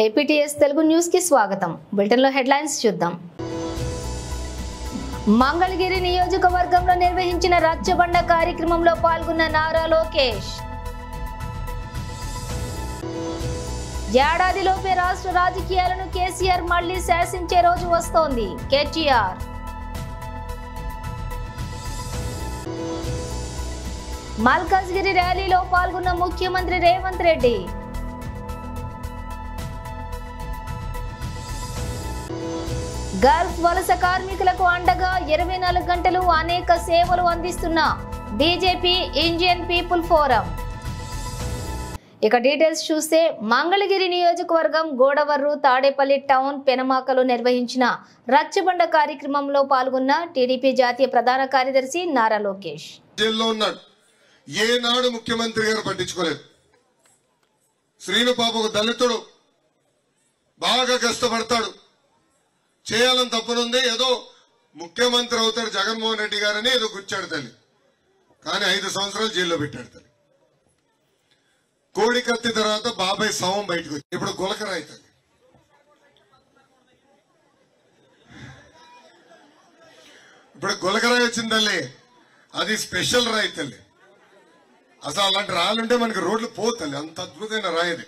APTS Telugu news కి స్వాగతం. Bulletin లో హెడ్లైన్స్ చూద్దాం. మంగళగిరి నియోజకవర్గంలో నిర్వహించిన రచ్చబండ కార్యక్రమంలో పాల్గొన్న నారా లోకేష్. ఏడాదిలోపే రాష్ట్ర రాజకీయాలను కేసీఆర్ మళ్లీ శాసించే రోజు వస్తోంది. కేటీఆర్. మల్కాజ్గిరి ర్యాలీలో పాల్గొన్న ముఖ్యమంత్రి రేవంత్ రెడ్డి. గల్ఫ్ వలస కార్మికులకు అండగా 24 గంటలు అనేక సేవలు అందిస్తున్న బీజేపీ ఇండియన్ పీపుల్ ఫోరం. ఇక డీటెయిల్స్ చూస్తే మంగళగిరి నియోజకవర్గం గోడవర్రు, తాడేపల్లి టౌన్, పెనమాకలో నిర్వహించిన రచ్చబండ కార్యక్రమంలో పాల్గొన్న టీడీపీ జాతీయ ప్రధాన కార్యదర్శి నారా లోకేష్. జైల్లో ఉన్నాడు. ఏనాడు ముఖ్యమంత్రి గారు పట్టించుకోలేదు. శ్రీను బాబు ఒక దళితుడు, బాగా కష్టపడతాడు, చేయాలని తప్పనుంది, ఏదో ముఖ్యమంత్రి అవుతాడు జగన్మోహన్ రెడ్డి గారని ఏదో గుచ్చాడు తల్లి. కానీ 5 సంవత్సరాలు జైల్లో పెట్టాడు తల్లి. కోడి కత్తి తర్వాత బాబాయ్ శవం బయటకు వచ్చి ఇప్పుడు గులకరాయి తల్లి. ఇప్పుడు గులకరాయి వచ్చింది తల్లి, అది స్పెషల్ రాయి తల్లి. అసలు అలాంటి రాళ్ళుంటే మనకి రోడ్లు పోతల్లి, అంత అద్భుతమైన రాయిది.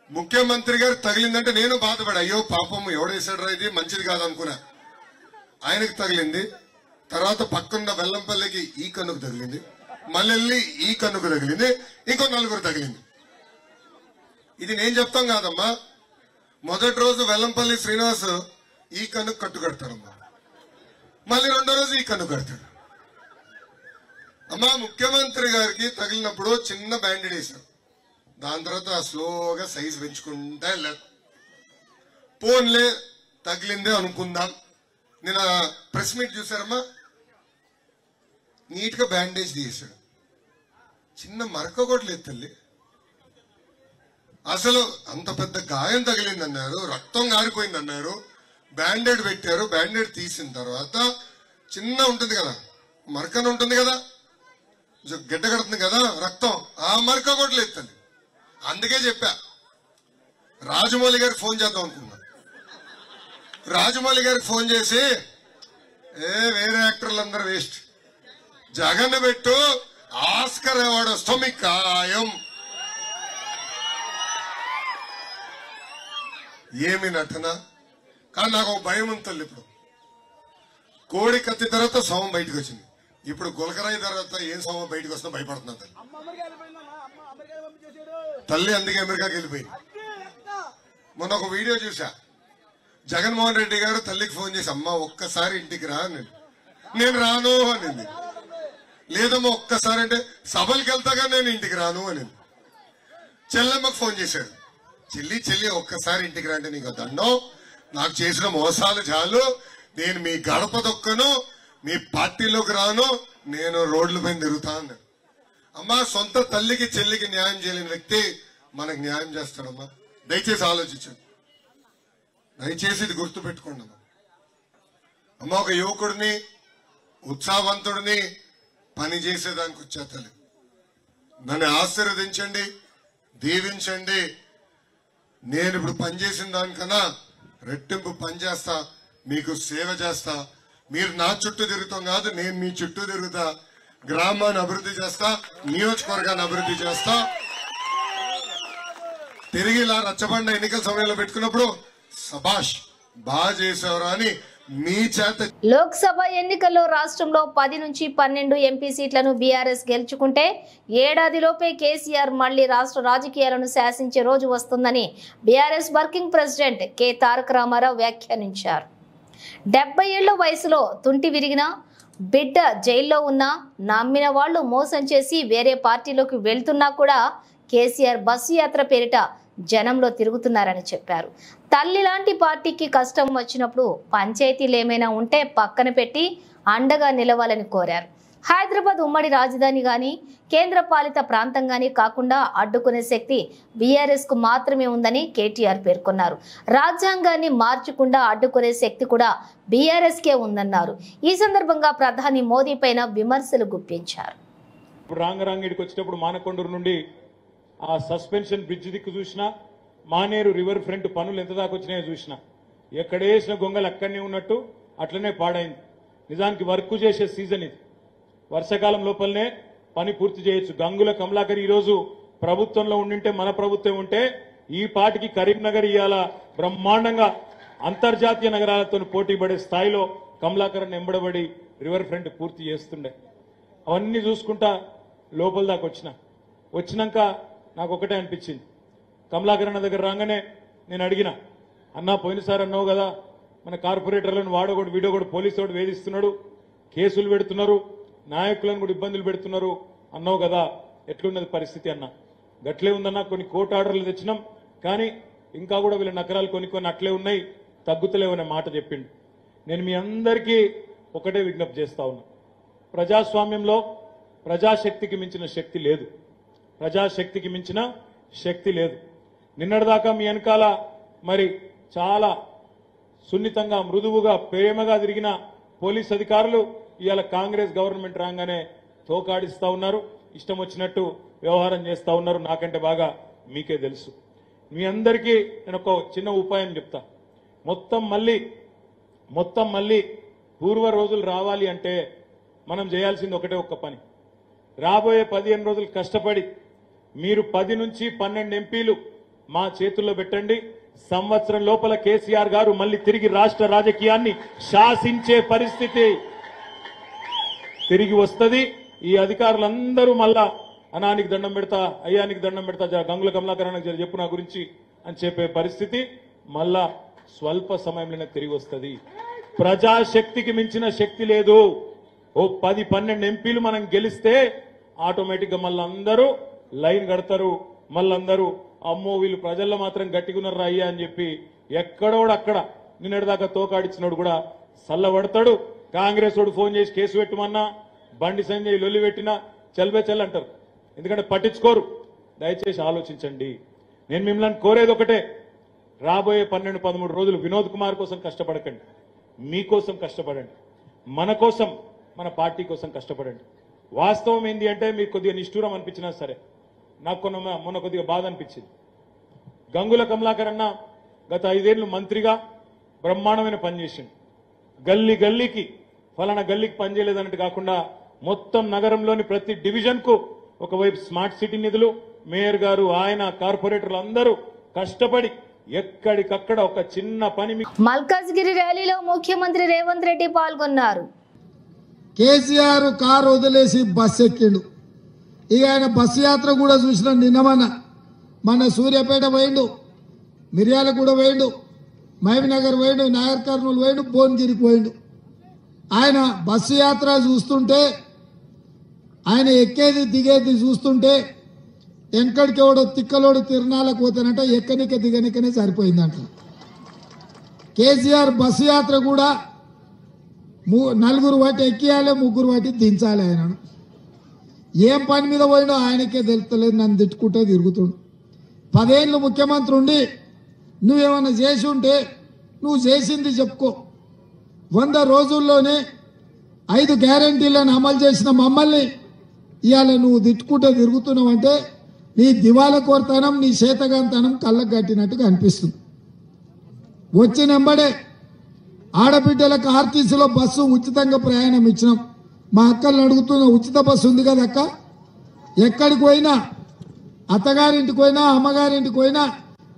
ముఖ్యమంత్రి గారు తగిలిందంటే నేను బాధపడా, అయ్యో పాపం ఎవడేసాడు రా, ఇది మంచిది కాదనుకున్నా. ఆయనకు తగిలింది, తర్వాత పక్కన్న వెల్లంపల్లికి ఈ కన్నుకు తగిలింది, మళ్ళీ ఈ కన్నుకు తగిలింది, ఇంకో 4 తగిలింది. ఇది నేను చెప్తాం కాదమ్మా. మొదటి రోజు వెల్లంపల్లి శ్రీనివాస్ ఈ కన్నుకు కట్టు కడతాడమ్మా, మళ్ళీ రెండో రోజు ఈ కన్ను కడతాడు. అమ్మా ముఖ్యమంత్రి గారికి తగిలినప్పుడు చిన్న బ్యాండేడ్ వేశారు, దాని తర్వాత స్లోగా సైజ్ పెంచుకుంటా వెళ్ళారు. పోన్లే తగిలిందే అనుకుందాం. నేను ప్రెస్ మీట్ చూసారమ్మా, నీట్ గా బ్యాండేజ్ తీసాడు, చిన్న మరక కూడా లేదు తల్లి. అసలు అంత పెద్ద గాయం తగిలింది అన్నారు, రక్తం గారిపోయింది అన్నారు, బ్యాండేడ్ పెట్టారు. బ్యాండేడ్ తీసిన తర్వాత చిన్న ఉంటుంది కదా, మరకన ఉంటుంది కదా, గడ్డ కడుతుంది కదా రక్తం, ఆ మరక కూడా లేదు తల్లి. అందుకే చెప్పా, రాజమౌళి గారికి ఫోన్ చేద్దాం అనుకున్నా. రాజమౌళి గారికి ఫోన్ చేసి, వేరే యాక్టర్లు అందరూ వేస్ట్, జగన్ పెట్టు, ఆస్కర్ అవార్డు వస్తాం మీకు ఖాయం. ఏమి నటన. కానీ నాకు ఒక భయం ఉంటుంది. ఇప్పుడు కోడి కత్తి తర్వాత శవం బయటకు వచ్చింది, ఇప్పుడు గులకరాయి తర్వాత ఏం శవం బయటకు వస్తుందో భయపడుతున్నా తల్లి. తల్లి అందుకే అమెరికాకి వెళ్ళిపోయింది. మొన్న ఒక వీడియో చూసా, జగన్మోహన్ రెడ్డి గారు తల్లికి ఫోన్ చేసి, అమ్మ ఒక్కసారి ఇంటికి రా అని. నేను రాను అనింది. లేదమ్మా ఒక్కసారి అంటే, సభలకు వెళ్తాగా నేను ఇంటికి రాను అని. చెల్లెమ్మకు ఫోన్ చేశాడు, చెల్లి ఒక్కసారి ఇంటికి రా అంటే, నీకు దండం, నాకు చేసిన మోసాలు చాలు, నేను మీ గడప దొక్కను, మీ పార్టీలోకి రాను, నేను రోడ్ల పైన తిరుగుతా అన్నాడు. అమ్మా సొంత తల్లికి చెల్లికి న్యాయం చేయలేని వ్యక్తి మనకు న్యాయం చేస్తాడమ్మా. దయచేసి ఆలోచించండి, దయచేసి ఇది గుర్తు పెట్టుకోండి అమ్మా. అమ్మ ఒక యువకుడిని, ఉత్సాహవంతుడిని పని చేసేదానికి వచ్చా తల్లి. నన్ను ఆశీర్వదించండి, దీవించండి. నేను ఇప్పుడు పనిచేసిన దానికన్నా రెట్టింపు పని చేస్తా, మీకు సేవ చేస్తా. మీరు నా చుట్టూ తిరుగుతాం కాదు, నేను మీ చుట్టూ తిరుగుతా. గ్రామాన్ని అభివృద్ధి చేస్తా, నియోజకవర్గాన్ని అభివృద్ధి చేస్తా. తిరిగి ఇలా రచ్చబండ ఎన్నికల సమయంలో పెట్టుకున్నప్పుడు సబాష్ బాగా చేసేవారు అని మీ చేత. లోక్సభ ఎన్నికల్లో రాష్ట్రంలో 10 నుంచి 12 ఎంపీ సీట్లను బీఆర్ఎస్ గెలుచుకుంటే ఏడాదిలోపే కేసీఆర్ మళ్లీ రాష్ట్ర రాజకీయాలను శాసించే రోజు వస్తుందని బీఆర్ఎస్ వర్కింగ్ ప్రెసిడెంట్ కె తారక రామారావు వ్యాఖ్యానించారు. 70 ఏళ్ల వయసులో తుంటి విరిగిన బిడ్డ జైల్లో ఉన్నా, నమ్మిన వాళ్లు మోసం చేసి వేరే పార్టీలోకి వెళ్తున్నా కూడా కేసీఆర్ బస్సు యాత్ర పేరిట జనంలో తిరుగుతున్నారని చెప్పారు. తల్లి లాంటి పార్టీకి కష్టం వచ్చినప్పుడు పంచాయతీలు ఏమైనా ఉంటే పక్కన పెట్టి అండగా నిలవాలని కోరారు. హైదరాబాద్ ఉమ్మడి రాజధాని గాని కేంద్ర పాలిత ప్రాంతం గాని కాకుండా అడ్డుకునే శక్తి బీఆర్ఎస్ కు మాత్రమే ఉందని కేటీఆర్ పేర్కొన్నారు. రాజ్యాంగాన్ని మార్చకుండా అడ్డుకునే శక్తి కూడా బీఆర్ఎస్ కే ఉందన్నారు. ఈ సందర్భంగా ప్రధాని మోదీ పైన విమర్శలు గుప్పించారు. రాంగరాంగిడికి వచ్చేటప్పుడు మానకొండూరు నుండి ఆ సస్పెన్షన్ బ్రిడ్జ్ దిక్కు చూసినా, మానేరు రివర్ ఫ్రంట్ పనులు ఎంత దాకా వచ్చినాయో చూసిన. ఎక్కడేసిన గొంగలు అక్కడనే ఉన్నట్టు అట్లనే పాడైంది. నిజానికి వర్క్ చేసే సీజన్ ఇది. వర్షాకాలం లోపలనే పని పూర్తి చేయొచ్చు. గంగుల కమలాకర్ ఈరోజు ప్రభుత్వంలో ఉండింటే, మన ప్రభుత్వం ఉంటే ఈ పాటికి కరీంనగర్ ఇవాళ బ్రహ్మాండంగా అంతర్జాతీయ నగరాలతో పోటీ పడే స్థాయిలో కమలాకర్ ఎంబడబడి రివర్ ఫ్రంట్ పూర్తి చేస్తుండే. అవన్నీ చూసుకుంటా లోపల దాకా వచ్చినాక నాకు ఒకటే అనిపించింది. కమలాకర్ అన్న దగ్గర రాగానే నేను అడిగిన, అన్నా పోయినసారి అన్నావు కదా మన కార్పొరేటర్లను వాడోగొడు వీడోగొడు పోలీసు వాడు వేధిస్తున్నాడు, కేసులు పెడుతున్నారు, నాయకులను కూడా ఇబ్బందులు పెడుతున్నారు అన్నావు కదా, ఎట్లున్నది పరిస్థితి అన్నా. గట్లే ఉందన్నా, కొన్ని కోర్టు ఆర్డర్లు తెచ్చినాం కానీ ఇంకా కూడా వీళ్ళ నగరాలు కొన్ని అట్లే ఉన్నాయి, తగ్గుతలేవనే మాట చెప్పిండు. నేను మీ అందరికీ ఒకటే విజ్ఞప్తి చేస్తా ఉన్నా, ప్రజాస్వామ్యంలో ప్రజాశక్తికి మించిన శక్తి లేదు, ప్రజాశక్తికి మించిన శక్తి లేదు. నిన్నటిదాకా మీ వెనకాల మరి చాలా సున్నితంగా మృదువుగా ప్రేమగా తిరిగిన పోలీస్ అధికారులు ఇవాళ కాంగ్రెస్ గవర్నమెంట్ రాగానే తోకాడిస్తా ఉన్నారు, ఇష్టం వచ్చినట్టు వ్యవహారం చేస్తా ఉన్నారు. నాకంటే బాగా మీకే తెలుసు. మీ అందరికీ నేను ఒక చిన్న ఉపాయం చెప్తా. మొత్తం మళ్ళీ పూర్వ రోజులు రావాలి అంటే మనం చేయాల్సింది ఒకటే ఒక్క పని. రాబోయే 15 రోజులు కష్టపడి మీరు 10 నుంచి 12 ఎంపీలు మా చేతుల్లో పెట్టండి. సంవత్సరం లోపల కేసీఆర్ గారు మళ్ళీ తిరిగి రాష్ట్ర రాజకీయాన్ని శాసించే పరిస్థితి తిరిగి వస్తుంది. ఈ అధికారులందరూ మళ్ళా అనానికి దండం పెడతా, అయ్యానికి దండం పెడతా, గంగుల కమలాకరానికి చెప్పు నా గురించి అని చెప్పే పరిస్థితి మళ్ళా స్వల్ప సమయంలోనే తిరిగి వస్తుంది. ప్రజాశక్తికి మించిన శక్తి లేదు. ఓ 10-12 ఎంపీలు మనం గెలిస్తే ఆటోమేటిక్ గా మళ్ళందరూ లైన్ కడతారు. మళ్ళందరూ అమ్మో వీళ్ళు ప్రజల్లో మాత్రం గట్టిగున్నారా అయ్యా అని చెప్పి ఎక్కడోడక్కడ నిన్నటిదాకా తోకాడిచ్చినోడు కూడా సల్లబడతాడు. కాంగ్రెస్ వాడు ఫోన్ చేసి కేసు పెట్టమన్నా, బండి సంజయ్ లొల్లి పెట్టినా చల్బే చల్ అంటారు. ఎందుకంటే పట్టించుకోరు. దయచేసి ఆలోచించండి. నేను మిమ్మల్ని కోరేది ఒకటే, రాబోయే 12-13 రోజులు వినోద్ కుమార్ కోసం కష్టపడకండి, మీకోసం కష్టపడండి, మన కోసం మన పార్టీ కోసం కష్టపడండి. వాస్తవం ఏంటి అంటే మీకు కొద్దిగా నిష్ఠూరం అనిపించినా సరే, నాకు మొన్న కొద్దిగా బాధ అనిపించింది. గంగుల కమలాకర్ అన్న గత 5 ఏళ్లు మంత్రిగా బ్రహ్మాండమైన పనిచేసిండు. గల్లీకి ఫలానా గల్లీకి పనిచేయలేదన్నట్టు కాకుండా మొత్తం నగరంలోని ప్రతి డివిజన్ కు ఒకవైపు స్మార్ట్ సిటీ నిధులు, మేయర్ గారు, ఆయన, కార్పొరేటర్లు అందరూ కష్టపడి ఎక్కడికక్కడ ఒక చిన్న పని. మల్కాజ్గిరి ర్యాలీలో ముఖ్యమంత్రి రేవంత్ రెడ్డి పాల్గొన్నారు. కేసీఆర్ కారు వదిలేసి బస్ ఎక్కిండు. ఇక ఆయన బస్సు యాత్ర కూడా చూసిన నిన్నమన్న. మన సూర్యాపేట పోయిండు, మిర్యాలగూడ పోయిండు, మహబూబ్నగర్ పోయిండు, నాగర్ కర్నూలు పోయిండు, భువనగిరికి పోయిండు. ఆయన బస్సు యాత్ర చూస్తుంటే, ఆయన ఎక్కేది దిగేది చూస్తుంటే వెంకడికెవడో తిక్కలోడు తిరునాళ్ళకు పోతానంట, ఎక్కనిక దిగనికనే సరిపోయిందంట. కేసీఆర్ బస్సు యాత్ర కూడా 4 వాటి ఎక్కియాలి, 3 వాటి దించాలి. ఆయనను ఏం పని మీద పోయినో ఆయనకే తెలుస్తలేదు, నన్ను తిట్టుకుంటే తిరుగుతుండు. 10 ఏళ్ళు ముఖ్యమంత్రి ఉండి నువ్వేమన్నా చేసి ఉంటే నువ్వు చేసింది చెప్పుకో. 100 రోజుల్లోనే 5 గ్యారంటీలను అమలు చేసిన మమ్మల్ని ఇవాళ నువ్వు తిట్టుకుంటే తిరుగుతున్నావంటే నీ దివాల కోరతనం, నీ చేతగాంతనం కళ్ళకు కట్టినట్టుగా అనిపిస్తుంది. వచ్చినెంబడే ఆడబిడ్డలకు ఆర్టీసీలో బస్సు ఉచితంగా ప్రయాణం ఇచ్చినాం. మా అక్కలను అడుగుతున్న, ఉచిత బస్సు ఉంది కదా అక్క, ఎక్కడికి పోయినా, అత్తగారింటికి పోయినా, అమ్మగారింటికి పోయినా,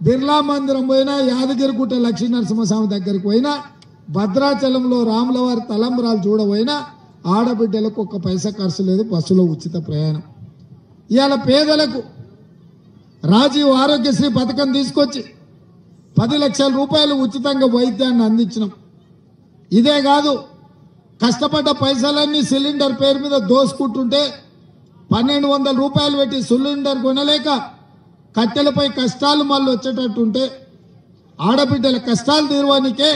బిర్లా మందిరం పోయినా, యాదగిరిగుట్ట లక్ష్మీ నరసింహస్వామి దగ్గరికి పోయినా, భద్రాచలంలో రాములవారి తలంబరాలు చూడబోయినా ఆడబిడ్డలకు 1 పైసా ఖర్చు లేదు, బస్సులో ఉచిత ప్రయాణం. ఇవాళ పేదలకు రాజీవ్ ఆరోగ్యశ్రీ పథకం తీసుకొచ్చి 10 లక్షల రూపాయలు ఉచితంగా వైద్యాన్ని అందించినాం. ఇదే కాదు, కష్టపడ్డ పైసలన్నీ సిలిండర్ పేరు మీద దోసుకుంటుంటే 1200 రూపాయలు పెట్టి సిలిండర్ కొనలేక కట్టెలపై కష్టాలు మళ్ళీ వచ్చేటట్టుంటే ఆడబిడ్డల కష్టాలు తీర్వానికే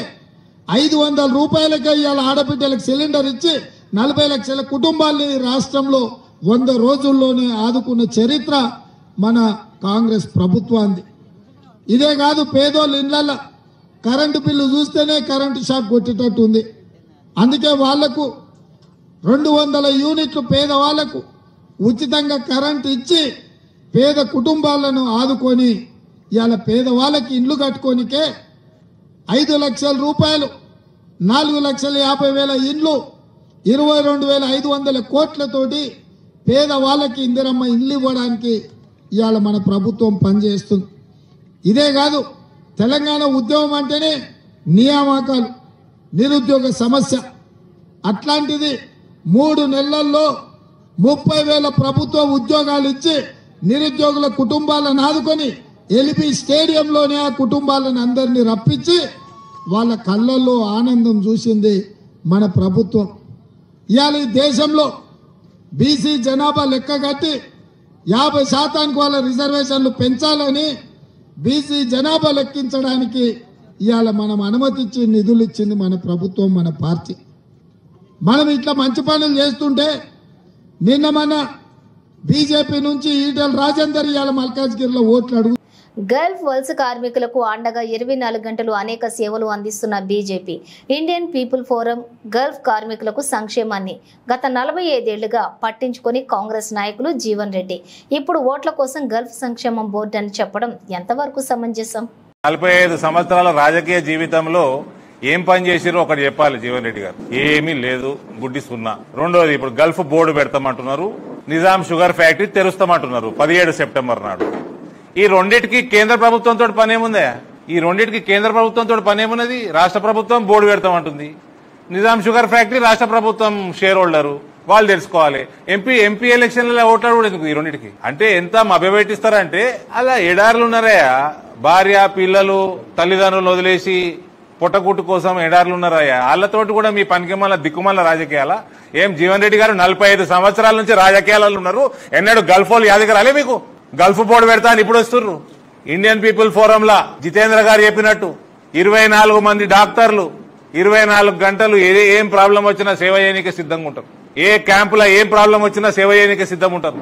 500 రూపాయలకే ఇవాళ ఆడబిడ్డలకు సిలిండర్ ఇచ్చి 40 లక్షల కుటుంబాల్ని రాష్ట్రంలో 100 రోజుల్లోనే ఆదుకున్న చరిత్ర మన కాంగ్రెస్ ప్రభుత్వాన్ని. ఇదే కాదు, పేదోళ్ళ ఇళ్లలో కరెంటు బిల్లు చూస్తేనే కరెంటు షాక్ కొట్టేటట్టు ఉంది. అందుకే వాళ్లకు 200 యూనిట్లు పేదవాళ్లకు ఉచితంగా కరెంటు ఇచ్చి పేద కుటుంబాలను ఆదుకొని ఇవాళ పేదవాళ్ళకి ఇండ్లు కట్టుకోనికే 5 లక్షల రూపాయలు 4,50,000 ఇండ్లు 22,500 కోట్లతోటి పేదవాళ్ళకి ఇందిరమ్మ ఇండ్లు ఇవ్వడానికి ఇవాళ మన ప్రభుత్వం పనిచేస్తుంది. ఇదే కాదు, తెలంగాణ ఉద్యమం అంటేనే నియామకాలు, నిరుద్యోగ సమస్య. అట్లాంటిది 3 నెలల్లో 30,000 ప్రభుత్వ ఉద్యోగాలు ఇచ్చి నిరుద్యోగుల కుటుంబాలను ఆదుకొని ఎల్బీ స్టేడియంలోనే ఆ కుటుంబాలను అందరినీ రప్పించి వాళ్ళ కళ్ళల్లో ఆనందం చూసింది మన ప్రభుత్వం. ఇవాళ ఈ దేశంలో బీసీ జనాభా లెక్క కట్టి 50% వాళ్ళ రిజర్వేషన్లు పెంచాలని బీసీ జనాభా లెక్కించడానికి ఇవాళ మనం అనుమతిచ్చి నిధులు ఇచ్చింది మన ప్రభుత్వం, మన పార్టీ. మనం ఇట్లా మంచి పనులు చేస్తుంటే నిన్న మన బీజేపీ నుంచి ఈటెల రాజేందర్ ఇవాళ మల్కాజ్గిరిలో ఓట్లు అడుగు. గల్ఫ్ వలస కార్మికులకు అండగా 24 గంటలు అనేక సేవలు అందిస్తున్న BJP Indian people forum Gulf కార్మికులకు సంక్షేమాన్ని గత 45 ఏళ్లుగా పట్టించుకొని కాంగ్రెస్ నాయకులు జీవన్ రెడ్డి ఇప్పుడు ఓట్ల కోసం గల్ఫ్ సంక్షేమం బోర్డు అని చెప్పడం ఎంతవరకు సమంజసం? 45 సంవత్సరాల రాజకీయ జీవితంలో ఏం పని చేసిరో ఒకటి చెప్పాలి జీవన్ రెడ్డి గారు. ఏమీ లేదు, గుడ్డి సున్నా. రెండోది, ఇప్పుడు గల్ఫ్ బోర్డు పెడతామంటున్నారు, నిజాం షుగర్ ఫ్యాక్టరీ తెరుస్తామంటున్నారు 17 సెప్టెంబర్ నాడు. ఈ రెండింటికి కేంద్ర ప్రభుత్వంతో పనేముందా? ఈ రెండింటికి కేంద్ర ప్రభుత్వంతో పనేమున్నది? రాష్ట్ర ప్రభుత్వం బోర్డు పెడతామంటుంది, నిజాం షుగర్ ఫ్యాక్టరీ రాష్ట్ర ప్రభుత్వం షేర్ హోల్డరు, వాళ్ళు తెలుసుకోవాలి. ఎంపీ ఎలక్షన్లలో ఓట్లాడు కూడా ఎందుకు ఈ రెండింటికి? అంటే ఎంత మభ్యపెట్టిస్తారంటే అలా ఎడారులు ఉన్నారయ్యా. భార్య పిల్లలు తల్లిదండ్రులు వదిలేసి పొట్టకుట్టు కోసం ఎడారులు ఉన్నారయ్యా. వాళ్ళతోటి కూడా మీ పనికిమాల దిక్కుమాల రాజకీయాల? ఏం జీవన్ రెడ్డి గారు 45 సంవత్సరాల నుంచి రాజకీయాలలో ఉన్నారు, ఎన్నడూ గల్ఫ్ వాళ్ళు యాదకి రాలే మీకు? గల్ఫ్ బోర్డు పెడతా అని ఇప్పుడు వస్తుర్రు. ఇండియన్ పీపుల్ ఫోరంలా జితేంద్ర గారు చెప్పినట్టు 24 మంది డాక్టర్లు 24 గంటలు ఏం ప్రాబ్లం వచ్చినా సేవ చేయడానికి సిద్ధంగా ఉంటారు. ఏ క్యాంపులో ఏం ప్రాబ్లం వచ్చినా సేవ చేయడానికి సిద్ధంగా ఉంటారు.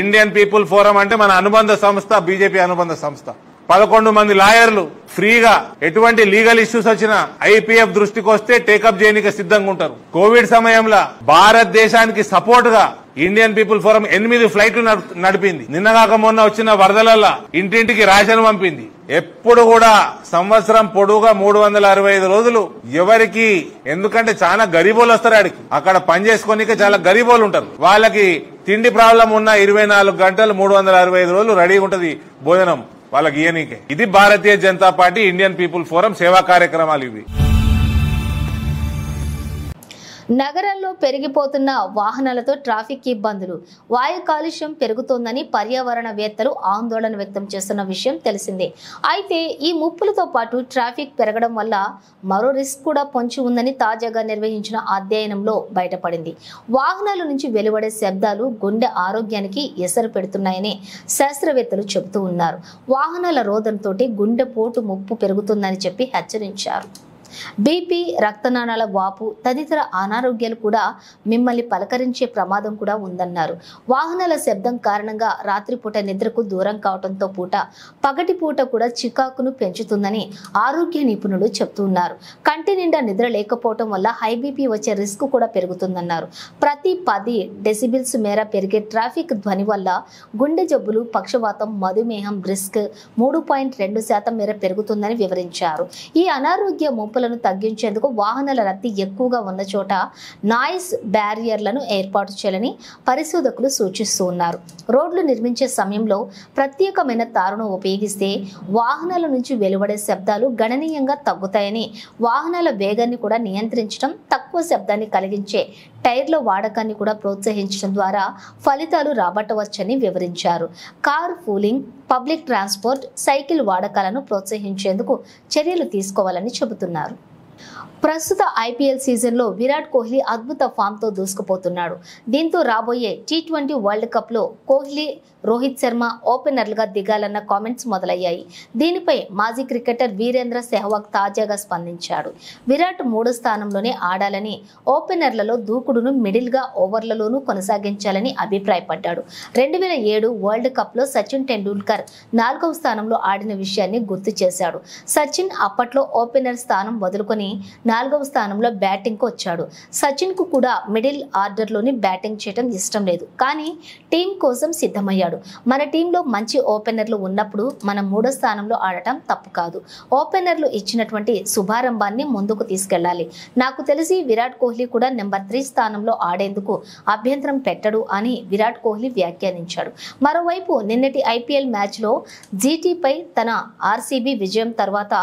ఇండియన్ పీపుల్ ఫోరం అంటే మన అనుబంధ సంస్థ, బీజేపీ అనుబంధ సంస్థ. 11 మంది లాయర్లు ఫ్రీగా ఎటువంటి లీగల్ ఇష్యూస్ వచ్చినా ఐపీఎఫ్ దృష్టికి వస్తే టేకప్ చేయడానికి సిద్ధంగా ఉంటారు. కోవిడ్ సమయంలో భారతదేశానికి సపోర్ట్ గా ఇండియన్ పీపుల్ ఫోరం 8 ఫ్లైట్లు నడిపింది. నిన్నగాక మొన్న వచ్చిన వరదలల్ల ఇంటింటికి రేషన్ పంపింది. ఎప్పుడు కూడా సంవత్సరం పొడవుగా 365 రోజులు ఎవరికి, ఎందుకంటే చాలా గరీబోలు వస్తారు ఆడికి, అక్కడ పని చేసుకోనికే చాలా గరీబోలు ఉంటారు. వాళ్ళకి తిండి ప్రాబ్లం ఉన్న 24 గంటలు 365 రోజులు రెడీగా ఉంటది భోజనం వాళ్ళకి ఇయనీకే. ఇది Bharatiya Janata party Indian people forum సేవా కార్యక్రమాలు ఇవి. నగరంలో పెరిగిపోతున్న వాహనాలతో ట్రాఫిక్ ఇబ్బందులు, వాయు కాలుష్యం పెరుగుతోందని పర్యావరణవేత్తలు ఆందోళన వ్యక్తం చేస్తున్న విషయం తెలిసిందే. అయితే ఈ ముప్పులతో పాటు ట్రాఫిక్ పెరగడం వల్ల మరో రిస్క్ కూడా పొంచి ఉందని తాజాగా నిర్వహించిన అధ్యయనంలో బయటపడింది. వాహనాల నుంచి వెలువడే శబ్దాలు గుండె ఆరోగ్యానికి ఎసరు పెడుతున్నాయని శాస్త్రవేత్తలు చెబుతూ ఉన్నారు. వాహనాల రోదనతో గుండెపోటు ముప్పు పెరుగుతుందని చెప్పి హెచ్చరించారు. బీపీ, రక్తనాళాల వాపు తదితర అనారోగ్యాలు కూడా మిమ్మల్ని పలకరించే ప్రమాదం కూడా ఉందన్నారు. వాహనాల శబ్దం కారణంగా రాత్రిపూట నిద్రకు దూరం కావడంతో పగటి పూట కూడా చికాకును పెంచుతుందని ఆరోగ్య నిపుణులు చెబుతున్నారు. కంటి నిండా నిద్ర లేకపోవడం వల్ల హై బీపీ వచ్చే రిస్క్ కూడా పెరుగుతుందన్నారు. ప్రతి 10 డెసిబిల్స్ మేర పెరిగే ట్రాఫిక్ ధ్వని వల్ల గుండె జబ్బులు, పక్షవాతం, మధుమేహం రిస్క్ 3.2% మేర పెరుగుతుందని వివరించారు. ఈ అనారోగ్య ముప్పులను తగ్గించేందుకు వాహనాల రద్దీ ఎక్కువగా ఉన్న చోట నాయిస్ బ్యారియర్లను ఏర్పాటు చేయాలని పరిశోధకులు సూచిస్తూ ఉన్నారు. రోడ్లు నిర్మించే సమయంలో ప్రత్యేకమైన తారును ఉపయోగిస్తే వాహనాల నుంచి వెలువడే శబ్దాలు గణనీయంగా తగ్గుతాయని, వాహనాల వేగాన్ని కూడా నియంత్రించడం, తక్కువ శబ్దాన్ని కలిగించే టైర్ల వాడకాన్ని కూడా ప్రోత్సహించడం ద్వారా ఫలితాలు రాబట్టవచ్చని వివరించారు. Car pooling, public transport, cycle వాడకాలను ప్రోత్సహించేందుకు చర్యలు తీసుకోవాలని చెబుతున్నారు. ప్రస్తుత ఐపీఎల్ సీజన్లో విరాట్ కోహ్లీ అద్భుత ఫామ్తో దూసుకుపోతున్నాడు. దీంతో రాబోయే T20 వరల్డ్ కప్లో కోహ్లీ, రోహిత్ శర్మ ఓపెనర్లుగా దిగాలన్న కామెంట్స్ మొదలయ్యాయి. దీనిపై మాజీ క్రికెటర్ వీరేంద్ర సెహ్వాగ్ తాజాగా స్పందించాడు. విరాట్ 3వ స్థానంలోనే ఆడాలని, ఓపెనర్లలో దూకుడును మిడిల్గా ఓవర్లలోనూ కొనసాగించాలని అభిప్రాయపడ్డాడు. 2007 వరల్డ్ కప్లో సచిన్ టెండూల్కర్ 4వ స్థానంలో ఆడిన విషయాన్ని గుర్తు చేశాడు. సచిన్ అప్పట్లో ఓపెనర్ స్థానం వదులుకొని తీసుకొని 4వ స్థానంలో బ్యాటింగ్కు వచ్చాడు. సచిన్కు కూడా మిడిల్ ఆర్డర్లోని బ్యాటింగ్ చేయడం ఇష్టం లేదు, కానీ టీం కోసం సిద్ధమయ్యాడు. మన టీంలో మంచి ఓపెనర్లు ఉన్నప్పుడు మనం 3వ స్థానంలో ఆడటం తప్పు కాదు. ఓపెనర్లు ఇచ్చినటువంటి శుభారంభాన్ని ముందుకు తీసుకెళ్లాలి. నాకు తెలిసి విరాట్ కోహ్లీ కూడా నెంబర్ 3 స్థానంలో ఆడేందుకు అభ్యంతరం పెట్టడు అని విరాట్ కోహ్లీ వ్యాఖ్యానించాడు. మరోవైపు నిన్నటి ఐపీఎల్ మ్యాచ్లో జీటీపై తన ఆర్సీబీ విజయం తర్వాత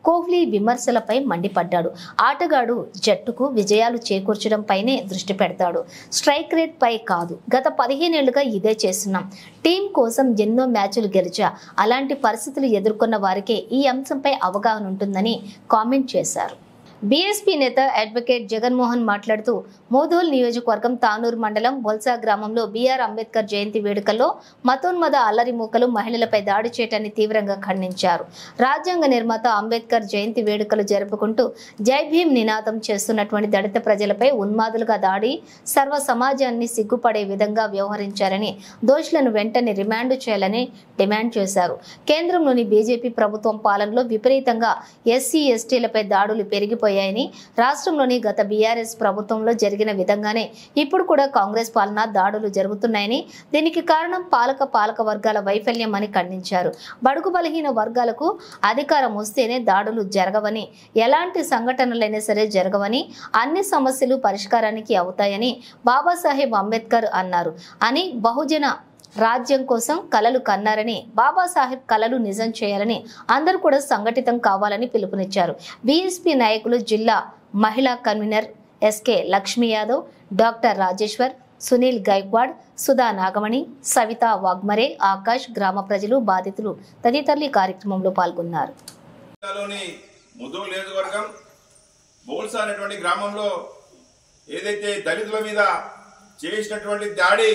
కోహ్లీ విమర్శలపై మండిపడ్డాడు. ఆటగాడు జట్టుకు విజయాలు చేకూర్చడంపైనే దృష్టి పెడతాడు, స్ట్రైక్ రేట్ పై కాదు. గత 15 ఏళ్లుగా ఇదే చేస్తున్నాం. టీం కోసం ఎన్నో మ్యాచ్లు గెలిచా. అలాంటి పరిస్థితులు ఎదుర్కొన్న వారికే ఈ అంశంపై అవగాహన ఉంటుందని కామెంట్ చేశారు. బీఎస్పీ నేత అడ్వకేట్ జగన్మోహన్ మాట్లాడుతూ మోదోల్ నియోజకవర్గం తానూరు మండలం బొల్సా గ్రామంలో బీఆర్ అంబేద్కర్ జయంతి వేడుకల్లో మతోన్మద అల్లరి మూకలు మహిళలపై దాడి చేయడాన్ని తీవ్రంగా ఖండించారు. రాజ్యాంగ నిర్మాత అంబేద్కర్ జయంతి వేడుకలు జరుపుకుంటూ జై భీమ్ నినాదం చేస్తున్నటువంటి దళిత ప్రజలపై ఉన్మాదులుగా దాడి సర్వ సమాజాన్ని సిగ్గుపడే విధంగా వ్యవహరించారని, దోషులను వెంటనే రిమాండ్ చేయాలని డిమాండ్ చేశారు. కేంద్రంలోని బీజేపీ ప్రభుత్వం పాలనలో విపరీతంగా ఎస్సీ ఎస్టీలపై దాడులు పెరిగిపోయాయని, రాష్ట్రంలోని గత బీఆర్ఎస్ ప్రభుత్వంలో జరిగిన విధంగానే ఇప్పుడు కూడా కాంగ్రెస్ పాలన దాడులు జరుగుతున్నాయని, దీనికి కారణం పాలక వర్గాల వైఫల్యం అని ఖండించారు. బడుగు బలహీన వర్గాలకు అధికారం వస్తేనే దాడులు జరగవని, ఎలాంటి సంఘటనలైనా సరే జరగవని, అన్ని సమస్యలు పరిష్కారానికి అవుతాయని బాబాసాహెబ్ అంబేద్కర్ అన్నారు అని, బహుజన రాజ్యం కోసం కలలు కన్నారని, బాబాసాహెబ్ కలలు నిజం చేయాలని, అందరూ కూడా సంఘటితం కావాలని పిలుపునిచ్చారు. బీఎస్పీ నాయకులు జిల్లా మహిళా convener SK Lakshmi Yadav, doctor Rajeshwar, Sunil Gaikwad, Sudha Nagamani, Savita Waghmare, Akash, గ్రామ ప్రజలు, బాధితులు తదితరులు కార్యక్రమంలో పాల్గొన్నారు. బోల్సా అనేటువంటి గ్రామంలో ఏదైతే దళితుల మీద చేసినటువంటి దాడి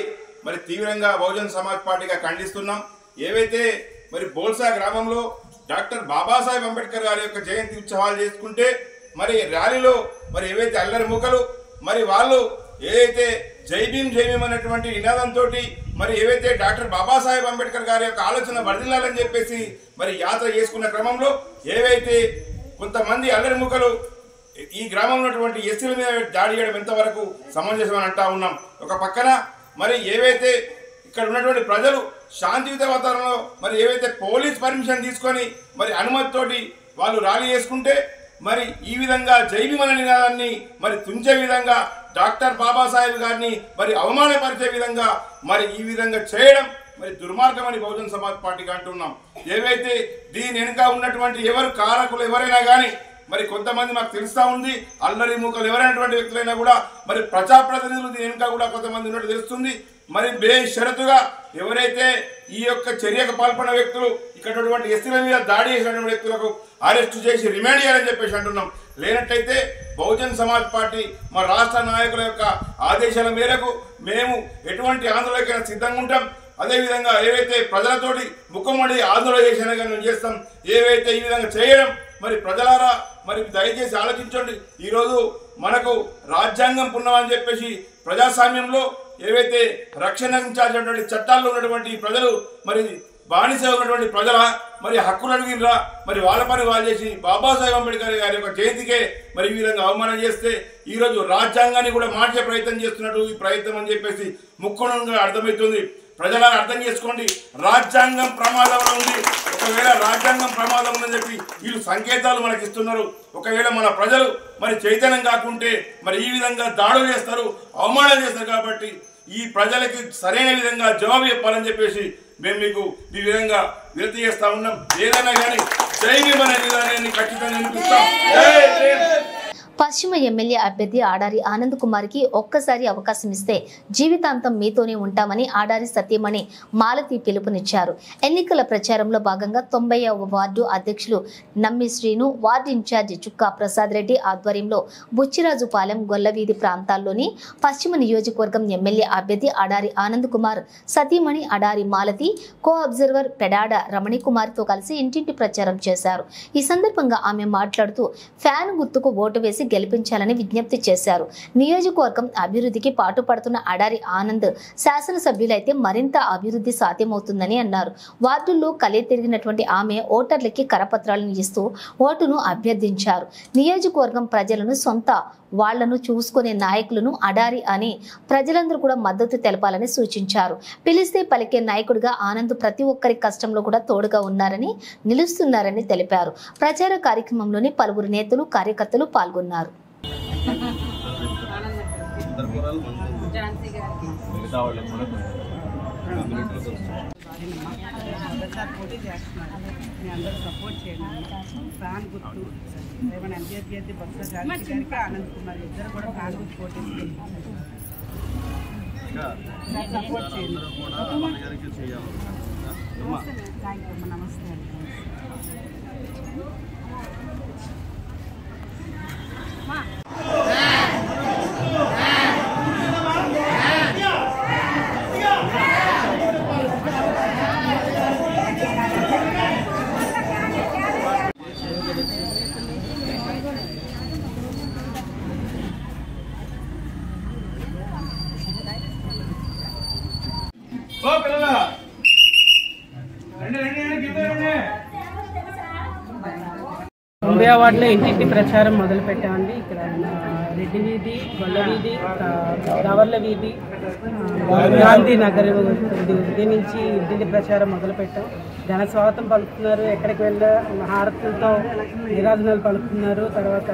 మరి తీవ్రంగా బహుజన్ సమాజ్ పార్టీగా ఖండిస్తున్నాం. ఏవైతే మరి బోల్సా గ్రామంలో డాక్టర్ బాబాసాహెబ్ అంబేద్కర్ గారి యొక్క జయంతి ఉత్సవాలు చేసుకుంటే మరి ర్యాలీలో మరి ఏవైతే అల్లరి మూకలు మరి వాళ్ళు ఏదైతే జై భీమ్ అనేటువంటి నినాదంతో మరి ఏవైతే డాక్టర్ బాబాసాహెబ్ అంబేద్కర్ గారి యొక్క ఆలోచన వర్ధిల్లాలని చెప్పేసి మరి యాత్ర చేసుకున్న క్రమంలో ఏవైతే కొంతమంది అల్లరి మూకలు ఈ గ్రామంలో ఉన్నటువంటి ఎస్సీల మీద దాడి చేయడం ఎంతవరకు సమంజసం అని అంటా ఉన్నాం. ఒక పక్కన మరి ఏవైతే ఇక్కడ ఉన్నటువంటి ప్రజలు శాంతియుత వాతావరణంలో మరి ఏవైతే పోలీస్ పర్మిషన్ తీసుకొని మరి అనుమతితోటి వాళ్ళు ర్యాలీ చేసుకుంటే మరి ఈ విధంగా జై భీమ్ అనే నినాదాన్ని మరి తుంచే విధంగా డాక్టర్ బాబాసాహెబ్ గారిని మరి అవమానపరిచే విధంగా మరి ఈ విధంగా చేయడం మరి దుర్మార్గం అని బహుజన్ సమాజ్ పార్టీగా అంటున్నాం. ఏవైతే దీని వెనుక ఉన్నటువంటి ఎవరు కారకులు ఎవరైనా కానీ మరి కొంతమంది మాకు తెలుస్తా ఉంది, అల్లరి మూకలు ఎవరైనటువంటి వ్యక్తులైనా కూడా మరి ప్రజాప్రతినిధులు దీని వెనుక కూడా కొంతమంది ఉన్నట్టు తెలుస్తుంది. మరి బేషరతుగా ఎవరైతే ఈ యొక్క చర్యకు పాల్పడిన వ్యక్తులు ఇక్కడ ఉన్నటువంటి ఎస్సీల మీద దాడి చేసినటువంటి వ్యక్తులకు అరెస్టు చేసి రిమాండ్ చేయాలని చెప్పేసి అంటున్నాం. లేనట్టయితే బహుజన్ సమాజ్ పార్టీ మా రాష్ట్ర నాయకుల యొక్క ఆదేశాల మేరకు మేము ఎటువంటి ఆందోళనకైనా సిద్ధంగా ఉంటాం. అదేవిధంగా ఏవైతే ప్రజలతోటి ముఖమడి ఆందోళన చేసినా కానీ మేము చేస్తాం. ఏవైతే ఈ విధంగా చేయడం మరి ప్రజలారా మరి దయచేసి ఆలోచించండి. ఈరోజు మనకు రాజ్యాంగం పుణ్యమని చెప్పేసి ప్రజాస్వామ్యంలో ఏవైతే రక్షణించాల్సినటువంటి చట్టాల్లో ఉన్నటువంటి ప్రజలు మరి బానిస ఉన్నటువంటి ప్రజల మరి హక్కులు అడిగినరా మరి వాళ్ళ పని వాళ్ళు చేసి బాబాసాహెబ్ అంబేద్కర్ గారి యొక్క జయంతికే మరి ఈ విధంగా అవమానం చేస్తే ఈరోజు రాజ్యాంగాన్ని కూడా మార్చే ప్రయత్నం చేస్తున్నట్టు ఈ ప్రయత్నం అని చెప్పేసి ముఖ్యంగా అర్థమవుతుంది. ప్రజలను అర్థం చేసుకోండి, రాజ్యాంగం ప్రమాదంలో ఉంది. ఒకవేళ రాజ్యాంగం ప్రమాదం ఉందని చెప్పి వీళ్ళు సంకేతాలు మనకి ఇస్తున్నారు. ఒకవేళ మన ప్రజలు మరి చైతన్యం కాకుంటే మరి ఈ విధంగా దాడులు చేస్తారు, అవమానాలు చేస్తారు. కాబట్టి ఈ ప్రజలకి సరైన విధంగా జవాబు చెప్పాలని చెప్పేసి మేము మీకు ఈ విధంగా వినతి చేస్తా ఉన్నాం. ఏదైనా కానీ జై భీమ్ అనే విధానాన్ని ఖచ్చితంగా వినిపిస్తాం. పశ్చిమ ఎమ్మెల్యే అభ్యర్థి ఆడారి ఆనంద్ కుమార్కి ఒక్కసారి అవకాశం ఇస్తే జీవితాంతం మీతోనే ఉంటామని ఆడారి సతీమణి మాలతి పిలుపునిచ్చారు. ఎన్నికల ప్రచారంలో భాగంగా 90వ వార్డు అధ్యక్షులు నమ్మి శ్రీను, వార్డు ఇన్ఛార్జి చుక్కా ప్రసాద్ రెడ్డి ఆధ్వర్యంలో బుచ్చిరాజుపాలెం, గొల్లవీధి ప్రాంతాల్లోని పశ్చిమ నియోజకవర్గం ఎమ్మెల్యే అభ్యర్థి ఆడారి ఆనంద్ కుమార్ సతీమణి ఆడారి మాలతి, కో అబ్జర్వర్ పెడాడ రమణి కుమార్తో కలిసి ఇంటింటి ప్రచారం చేశారు. ఈ సందర్భంగా ఆమె మాట్లాడుతూ ఫ్యాన్ గుర్తుకు ఓటు వేసి గెలిపించాలని విజ్ఞప్తి చేశారు. నియోజకవర్గం అభివృద్ధికి పాటుపడుతున్న అడారి ఆనంద్ శాసనసభ్యులైతే మరింత అభివృద్ధి సాధ్యమవుతుందని అన్నారు. వార్డుల్లో కలియ తిరిగినటువంటి ఆమె ఓటర్లకి కరపత్రాలను ఇస్తూ ఓటును అభ్యర్థించారు. నియోజకవర్గం ప్రజలను సొంత వాళ్లను చూసుకునే నాయకులను అడారి అని ప్రజలందరూ కూడా మద్దతు తెలపాలని సూచించారు. పిలిస్తే పలికే నాయకుడిగా ఆనంద్ ప్రతి ఒక్కరి కష్టంలో కూడా తోడుగా ఉన్నారని నిలుస్తున్నారని తెలిపారు. ప్రచార కార్యక్రమంలోని పలువురు నేతలు కార్యకర్తలు పాల్గొన్నారు. పోటీ చేస్తున్నారు. మీ అందరూ సపోర్ట్ చేయండి. ఫ్యాన్ గుర్తు ఏమైనా అభ్యర్థి బొత్స గారికి ఆనంద్ కుమార్ ఇద్దరు కూడా ఫ్యాన్ గుర్తు పోటీ సపోర్ట్ చేయండి. నమస్తే. తొంభై వార్డులో ఇంటింటి ప్రచారం మొదలు పెట్టామండి. ఇక్కడ రెడ్డి వీధి, గొల్ల వీధి, గవర్ల వీధి, గాంధీ నగర్ వీధి నుంచి ఇంటింటి ప్రచారం మొదలు పెట్టాం. ఘన స్వాగతం పలుకుతున్నారు. ఎక్కడికి వెళ్ళా హారతులతో నిరాధనాలు పలుకుతున్నారు. తర్వాత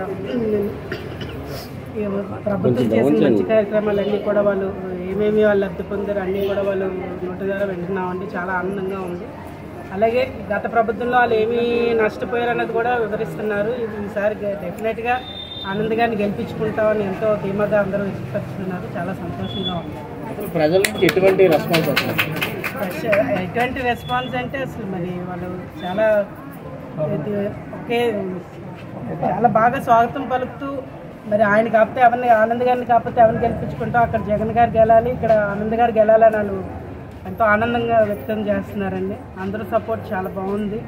ప్రభుత్వం చేసిన మంచి కార్యక్రమాలన్నీ కూడా వాళ్ళు ఏమేమి వాళ్ళు లబ్ధి పొందారు అన్నీ కూడా వాళ్ళు నోటి ద్వారా వింటున్నామండి. చాలా ఆనందంగా ఉంది. అలాగే గత ప్రభుత్వంలో వాళ్ళు ఏమీ నష్టపోయారు అన్నది కూడా వివరిస్తున్నారు. ఈసారి డెఫినెట్గా ఆనంద్ గారిని గెలిపించుకుంటామని ఎంతో ధీమాగా అందరూ వ్యక్తపరుస్తున్నారు. చాలా సంతోషంగా ఉంది. ప్రజల నుంచి ఎటువంటి రెస్పాన్స్ ఎటువంటి రెస్పాన్స్ అంటే అసలు మరి వాళ్ళు చాలా చాలా బాగా స్వాగతం పలుకుతూ మరి ఆయన కాకపోతే ఎవరిని ఆనంద్ గారిని కాకపోతే ఎవరిని గెలిపించుకుంటాం, అక్కడ జగన్ గారు గెలాలి, ఇక్కడ ఆనంద్ గారు గెలాలని వాళ్ళు ఎంతో ఆనందంగా వ్యక్తం చేస్తున్నారండి. అందరూ సపోర్ట్ చాలా బాగుంది.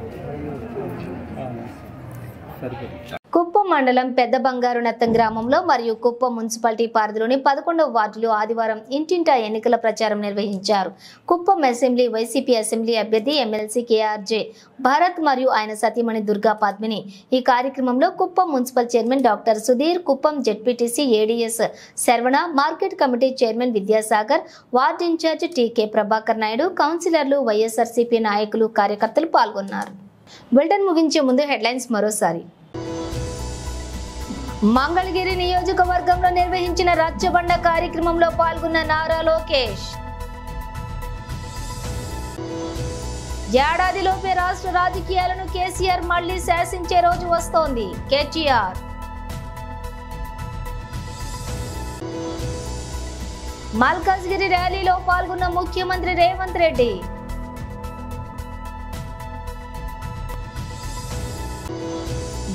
కుప్పం మండలం పెద్ద బంగారు నత్తం గ్రామంలో మరియు కుప్పం మున్సిపాలిటీ పరిధిలోని 11వ వార్డులో ఆదివారం ఇంటింటా ఎన్నికల ప్రచారం నిర్వహించారు. కుప్పం అసెంబ్లీ వైసీపీ అసెంబ్లీ అభ్యర్థి ఎమ్మెల్సీ కేఆర్జే భారత్ మరియు ఆయన సతీమణి దుర్గా పద్మిని. ఈ కార్యక్రమంలో Kuppam municipal chairman doctor Sudhir, Kuppam ZPTC ADS Saravana, market committee chairman Vidyasagar, ward incharge TK Prabhakar Naidu, కౌన్సిలర్లు, వైఎస్ఆర్సీపీ నాయకులు, కార్యకర్తలు పాల్గొన్నారు. బులెటిన్ ముగించే ముందు హెడ్లైన్స్ మరోసారి. మంగళగిరి నియోజకవర్గంలో నిర్వహించిన రచ్చబండ కార్యక్రమంలో పాల్గొన్న నారా లోకేష్. ఏడాదిలోపే రాష్ట్ర రాజకీయాలను కేసీఆర్ మళ్లీ శాసించే రోజు వస్తోంది, కేటీఆర్. మల్కాజ్గిరి ర్యాలీలో పాల్గొన్న ముఖ్యమంత్రి రేవంత్ రెడ్డి.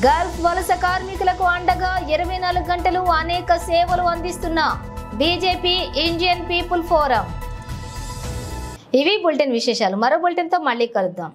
గల్ఫ్ వలస కార్మికులకు అండగా 24 గంటలు అనేక సేవలు అందిస్తున్న బీజేపీ ఇండియన్ పీపుల్ ఫోరం. ఇవి బులెటిన్ విశేషాలు. మరో బులెటిన్తో మళ్ళీ కలుద్దాం.